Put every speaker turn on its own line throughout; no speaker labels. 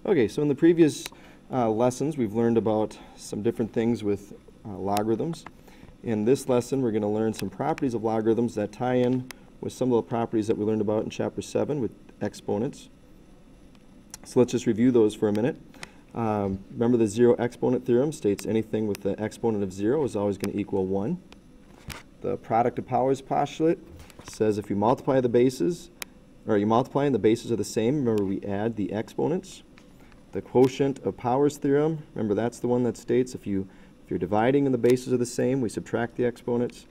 Okay, so in the previous lessons we've learned about some different things with logarithms. In this lesson we're going to learn some properties of logarithms that tie in with some of the properties that we learned about in Chapter 7 with exponents. So let's just review those for a minute. Remember the zero exponent theorem states anything with the exponent of 0 is always going to equal 1. The product of powers postulate says if you multiply the bases, or you multiply and the bases are the same, remember we add the exponents. The quotient of powers theorem, remember that's the one that states if you're dividing and the bases are the same, we subtract the exponents.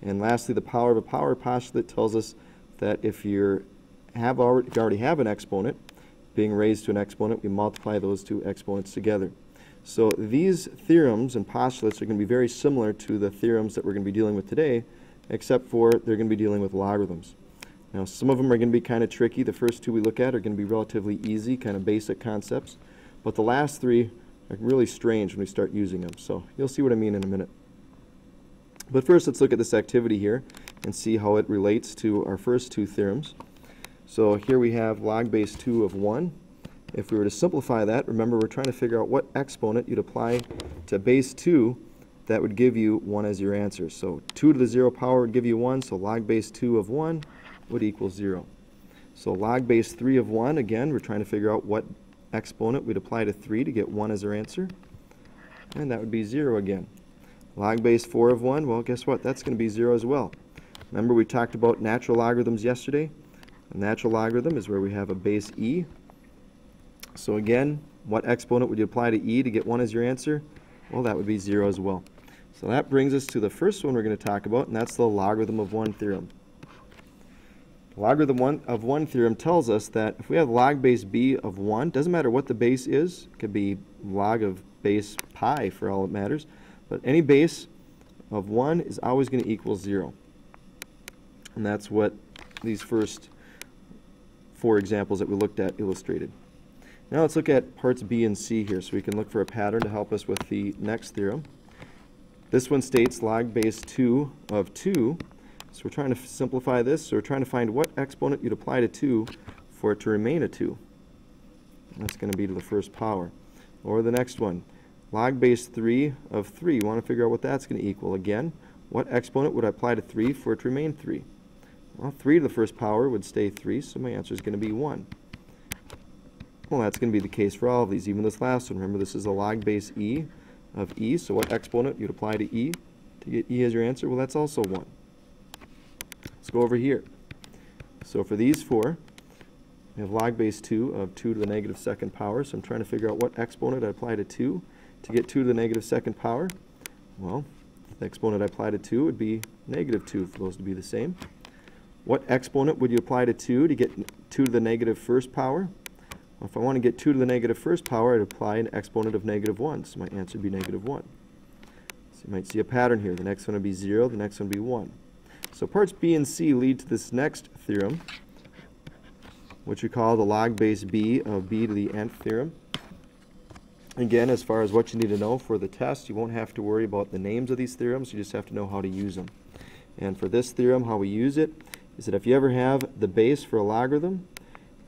And lastly, the power of a power postulate tells us that if you already have an exponent being raised to an exponent, we multiply those two exponents together. So these theorems and postulates are going to be very similar to the theorems that we're going to be dealing with today, except for they're going to be dealing with logarithms. Now some of them are going to be kind of tricky. The first two we look at are going to be relatively easy, kind of basic concepts. But the last three are really strange when we start using them. So you'll see what I mean in a minute. But first let's look at this activity here and see how it relates to our first two theorems. So here we have log base 2 of 1. If we were to simplify that, remember we're trying to figure out what exponent you'd apply to base 2 that would give you 1 as your answer. So 2 to the 0 power would give you 1, so log base 2 of 1 would equal 0. So log base 3 of 1, again, we're trying to figure out what exponent we'd apply to 3 to get 1 as our answer. And that would be 0 again. Log base 4 of 1, well, guess what? That's going to be 0 as well. Remember we talked about natural logarithms yesterday? A natural logarithm is where we have a base e. So again, what exponent would you apply to e to get 1 as your answer? Well, that would be 0 as well. So that brings us to the first one we're going to talk about, and that's the logarithm of 1 theorem. Logarithm of 1 theorem tells us that if we have log base b of 1, doesn't matter what the base is, it could be log of base pi for all it matters, but any base of 1 is always going to equal 0. And that's what these first 4 examples that we looked at illustrated. Now let's look at parts B and C here so we can look for a pattern to help us with the next theorem. This one states log base 2 of 2. So we're trying to simplify this. So we're trying to find what exponent you'd apply to 2 for it to remain a 2. That's going to be to the first power. Or the next one, log base 3 of 3. You want to figure out what that's going to equal. Again, what exponent would I apply to 3 for it to remain 3? Well, 3 to the first power would stay 3, so my answer is going to be 1. Well, that's going to be the case for all of these, even this last one. Remember, this is a log base e of e, so what exponent you'd apply to e to get e as your answer? Well, that's also 1. Let's go over here. So for these 4, we have log base 2 of 2 to the negative second power, so I'm trying to figure out what exponent I apply to 2 to get 2 to the negative second power. Well, the exponent I apply to 2 would be negative 2 for those to be the same. What exponent would you apply to 2 to get 2 to the negative first power? Well, if I want to get 2 to the negative first power, I'd apply an exponent of negative 1, so my answer would be negative 1. So you might see a pattern here. The next one would be 0, the next one would be 1. So parts B and C lead to this next theorem, which we call the log base b of b to the nth theorem. Again, as far as what you need to know for the test, you won't have to worry about the names of these theorems, you just have to know how to use them. And for this theorem, how we use it is that if you ever have the base for a logarithm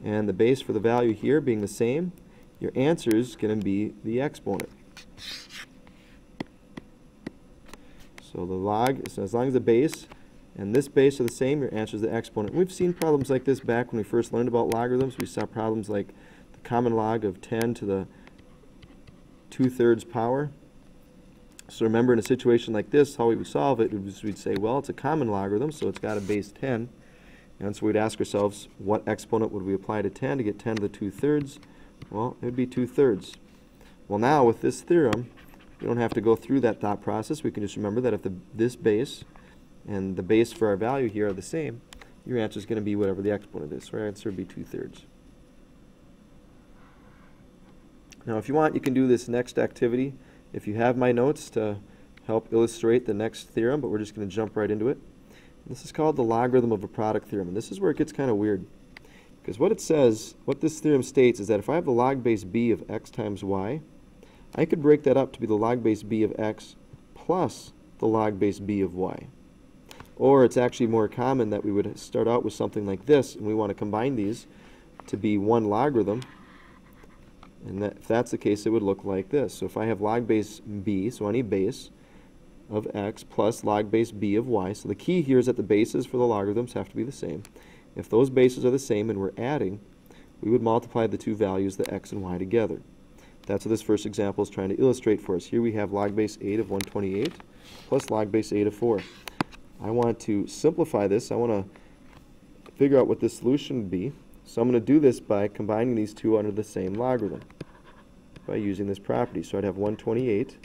and the base for the value here being the same, your answer is going to be the exponent. So the log, so as long as the base and this base are the same, your answer is the exponent. We've seen problems like this back when we first learned about logarithms. We saw problems like the common log of 10 to the 2/3 power. So remember, in a situation like this, how we would solve it is we'd say, well, it's a common logarithm, so it's got a base 10. And so we'd ask ourselves, what exponent would we apply to 10 to get 10 to the 2/3? Well, it would be 2/3. Well, now with this theorem, you don't have to go through that thought process. We can just remember that if this base and the base for our value here are the same, your answer is going to be whatever the exponent is. So our answer would be 2/3. Now, if you want, you can do this next activity. If you have my notes to help illustrate the next theorem, but we're just going to jump right into it. This is called the logarithm of a product theorem, and this is where it gets kind of weird. Because what it says, what this theorem states is that if I have the log base b of x times y, I could break that up to be the log base b of x plus the log base b of y. Or it's actually more common that we would start out with something like this, and we want to combine these to be one logarithm. And if that's the case, it would look like this. So if I have log base b, so any base of x plus log base b of y. So the key here is that the bases for the logarithms have to be the same. If those bases are the same and we're adding, we would multiply the two values, the x and y, together. That's what this first example is trying to illustrate for us. Here we have log base 8 of 128 plus log base 8 of 4. I want to simplify this. I want to figure out what the solution would be. So I'm going to do this by combining these two under the same logarithm by using this property. So I'd have 128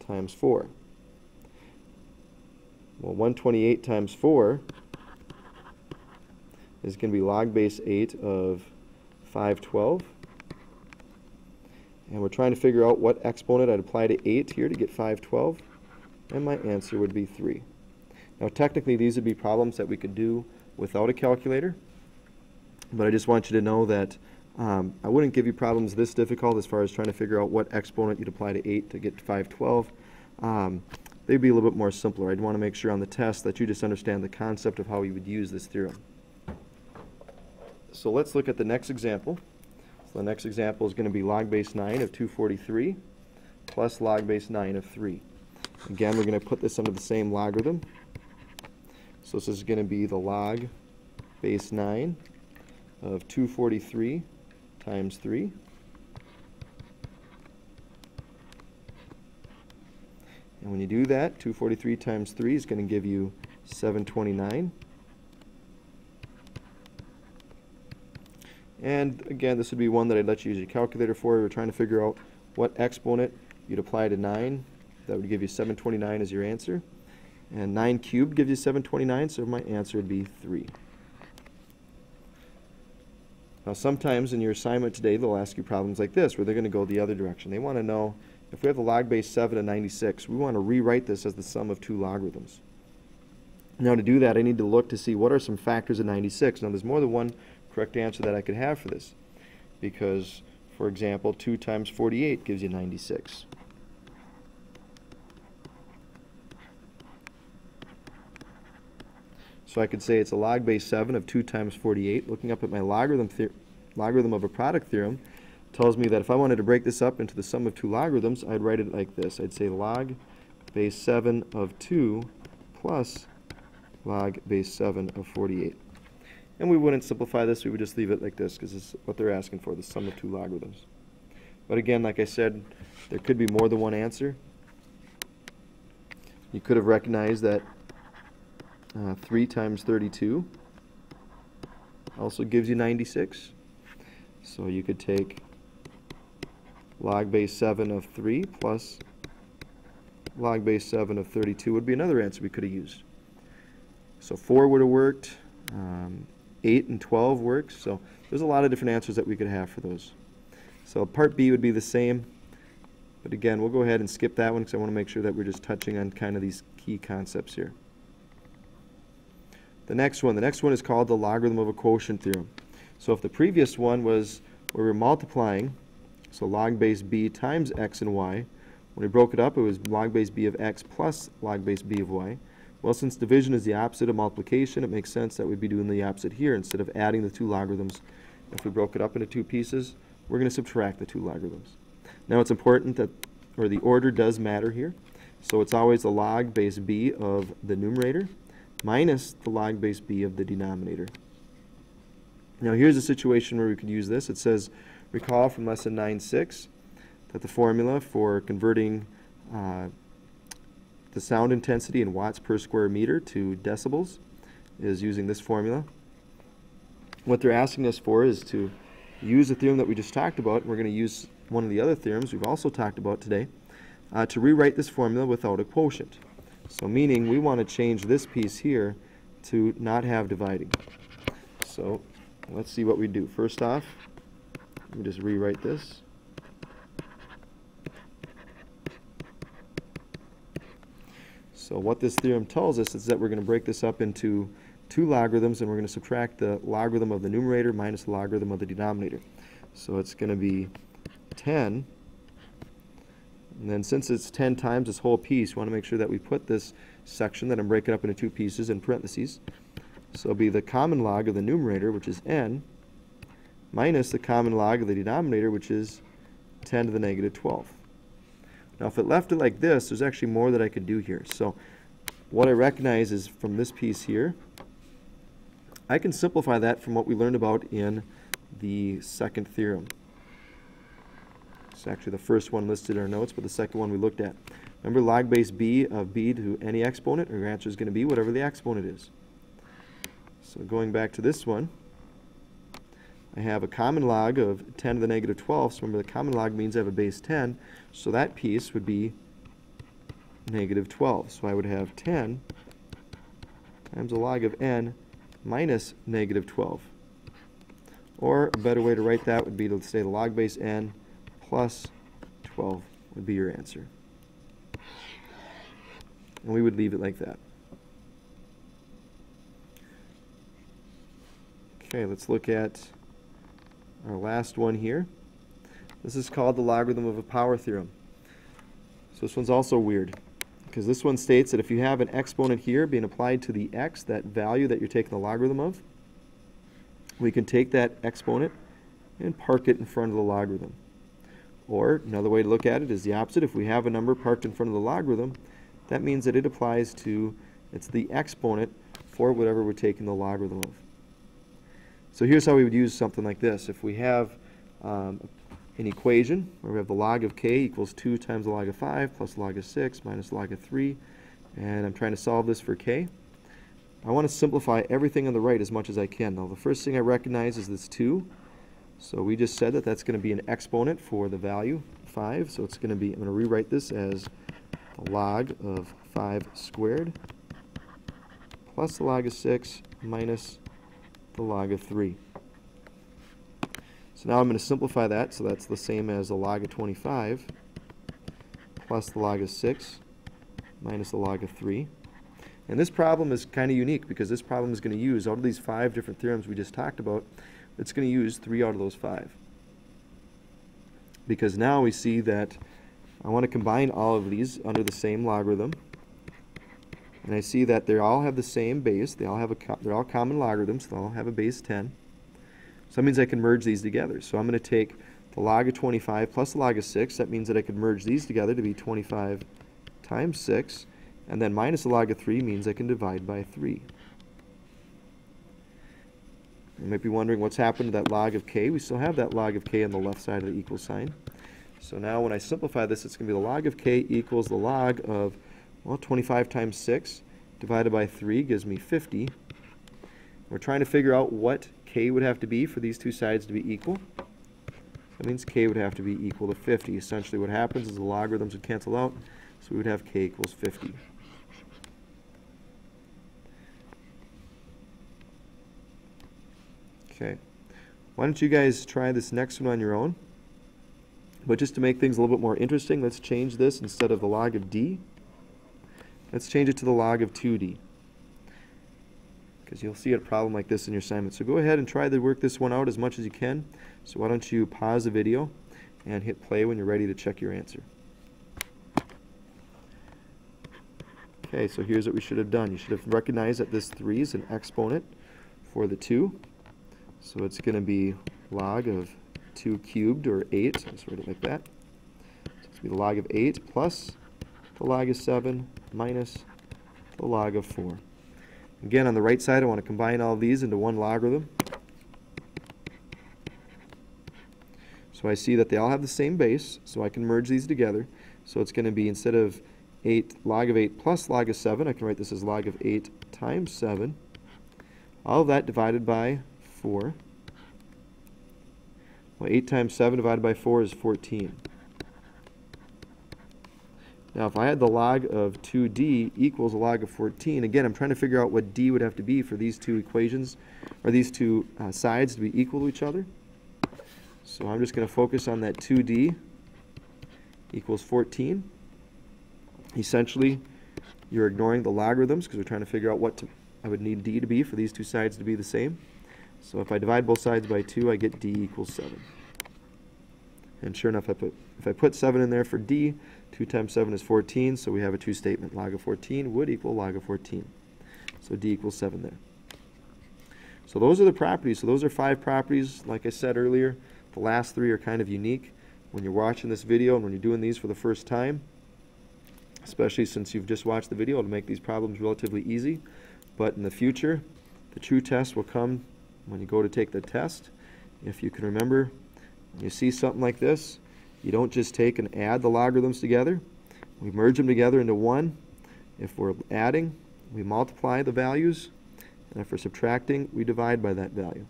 times 4. Well, 128 times 4 is going to be log base 8 of 512. And we're trying to figure out what exponent I'd apply to 8 here to get 512. And my answer would be 3. Now technically these would be problems that we could do without a calculator. But I just want you to know that I wouldn't give you problems this difficult as far as trying to figure out what exponent you'd apply to 8 to get 512. They'd be a little bit more simpler. I'd want to make sure on the test that you just understand the concept of how you would use this theorem. So let's look at the next example. So the next example is going to be log base 9 of 243 plus log base 9 of 3. Again, we're going to put this under the same logarithm. So this is going to be the log base 9 of 243 times 3. And when you do that, 243 times 3 is going to give you 729. And again, this would be one that I'd let you use your calculator for. We're trying to figure out what exponent you'd apply to 9. That would give you 729 as your answer. And 9 cubed gives you 729, so my answer would be 3. Now sometimes in your assignment today, they'll ask you problems like this, where they're going to go the other direction. They want to know, if we have the log base 7 of 96, we want to rewrite this as the sum of two logarithms. Now to do that, I need to look to see what are some factors of 96. Now there's more than one correct answer that I could have for this, because, for example, 2 times 48 gives you 96. So I could say it's a log base 7 of 2 times 48. Looking up at my logarithm of a product theorem tells me that if I wanted to break this up into the sum of two logarithms, I'd write it like this. I'd say log base 7 of 2 plus log base 7 of 48. And we wouldn't simplify this, we would just leave it like this, because this is what they're asking for, the sum of two logarithms. But again, like I said, there could be more than one answer. You could have recognized that 3 times 32 also gives you 96. So you could take log base 7 of 3 plus log base 7 of 32 would be another answer we could have used. So 4 would have worked, 8 and 12 works, so there's a lot of different answers that we could have for those. So part B would be the same, but again, we'll go ahead and skip that one because I want to make sure that we're just touching on kind of these key concepts here. The next one is called the logarithm of a quotient theorem. So if the previous one was where we're multiplying, so log base b times x and y, when we broke it up, it was log base b of x plus log base b of y. Well, since division is the opposite of multiplication, it makes sense that we'd be doing the opposite here. Instead of adding the two logarithms, if we broke it up into two pieces, we're going to subtract the two logarithms. Now it's important that, or the order does matter here. So it's always the log base b of the numerator minus the log base b of the denominator. Now here's a situation where we could use this. It says, recall from lesson 9.6 that the formula for converting the sound intensity in watts per square meter to decibels is using this formula. What they're asking us for is to use the theorem that we just talked about. We're going to use one of the other theorems we've also talked about today to rewrite this formula without a quotient. So meaning we want to change this piece here to not have dividing. So let's see what we do. First off, let me just rewrite this. So what this theorem tells us is that we're going to break this up into two logarithms, and we're going to subtract the logarithm of the numerator minus the logarithm of the denominator. So it's going to be 10. And then since it's 10 times this whole piece, we want to make sure that we put this section that I'm breaking up into two pieces in parentheses. So it'll be the common log of the numerator, which is n, minus the common log of the denominator, which is 10 to the negative 12. Now if it left it like this, there's actually more that I could do here. So what I recognize is from this piece here, I can simplify that from what we learned about in the second theorem. It's actually the first one listed in our notes, but the second one we looked at. Remember log base b of b to any exponent, or your answer is going to be whatever the exponent is. So going back to this one, I have a common log of 10 to the negative 12. So remember the common log means I have a base 10, so that piece would be negative 12. So I would have 10 times the log of n minus negative 12. Or a better way to write that would be to say the log base n plus 12 would be your answer. And we would leave it like that. Okay, let's look at our last one here. This is called the logarithm of a power theorem. So this one's also weird, because this one states that if you have an exponent here being applied to the x, that value that you're taking the logarithm of, we can take that exponent and park it in front of the logarithm. Or another way to look at it is the opposite. If we have a number parked in front of the logarithm, that means that it applies to, it's the exponent for whatever we're taking the logarithm of. So here's how we would use something like this. If we have an equation where we have the log of k equals 2 times the log of 5 plus the log of 6 minus the log of 3, and I'm trying to solve this for k, I want to simplify everything on the right as much as I can. Now the first thing I recognize is this 2. So we just said that that's going to be an exponent for the value 5. So it's going to be, I'm going to rewrite this as the log of 5 squared plus the log of 6 minus the log of 3. So now I'm going to simplify that, so that's the same as the log of 25 plus the log of 6 minus the log of 3. And this problem is kind of unique because this problem is going to use, out of these 5 different theorems we just talked about, it's going to use 3 out of those 5. Because now we see that I want to combine all of these under the same logarithm. And I see that they all have the same base. They're all common logarithms. They all have a base 10. So that means I can merge these together. So I'm going to take the log of 25 plus the log of 6. That means that I could merge these together to be 25 times 6. And then minus the log of 3 means I can divide by 3. You might be wondering what's happened to that log of k. We still have that log of k on the left side of the equal sign. So now when I simplify this, it's going to be the log of k equals the log of, well, 25 times 6 divided by 3 gives me 50. We're trying to figure out what k would have to be for these two sides to be equal. That means k would have to be equal to 50. Essentially what happens is the logarithms would cancel out, so we would have k equals 50. Okay, why don't you guys try this next one on your own? But just to make things a little bit more interesting, let's change this instead of the log of d. Let's change it to the log of 2d. Because you'll see a problem like this in your assignment. So go ahead and try to work this one out as much as you can. So why don't you pause the video and hit play when you're ready to check your answer. Okay, so here's what we should have done. You should have recognized that this 3 is an exponent for the 2. So it's going to be log of 2 cubed, or 8. Let's write it like that. So it's going to be the log of 8 plus the log of 7 minus the log of 4. Again, on the right side, I want to combine all these into one logarithm. So I see that they all have the same base, so I can merge these together. So it's going to be, instead of 8 log of 8 plus log of 7, I can write this as log of 8 times 7. All of that divided by 4. Well, 8 times 7 divided by 4 is 14. Now if I had the log of 2d equals the log of 14, again I'm trying to figure out what d would have to be for these two equations, or these two sides to be equal to each other. So I'm just going to focus on that 2d equals 14. Essentially, you're ignoring the logarithms because we're trying to figure out what I would need d to be for these two sides to be the same. So if I divide both sides by 2, I get d equals 7. And sure enough, if I put 7 in there for d, 2 times 7 is 14, so we have a true statement. Log of 14 would equal log of 14. So d equals 7 there. So those are the properties. So those are 5 properties. Like I said earlier, the last 3 are kind of unique when you're watching this video and when you're doing these for the first time, especially since you've just watched the video. It'll make these problems relatively easy. But in the future, the true test will come when you go to take the test. If you can remember, when you see something like this, you don't just take and add the logarithms together. We merge them together into one. If we're adding, we multiply the values. And if we're subtracting, we divide by that value.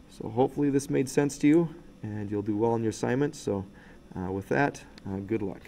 So hopefully this made sense to you, and you'll do well on your assignment. So with that, good luck.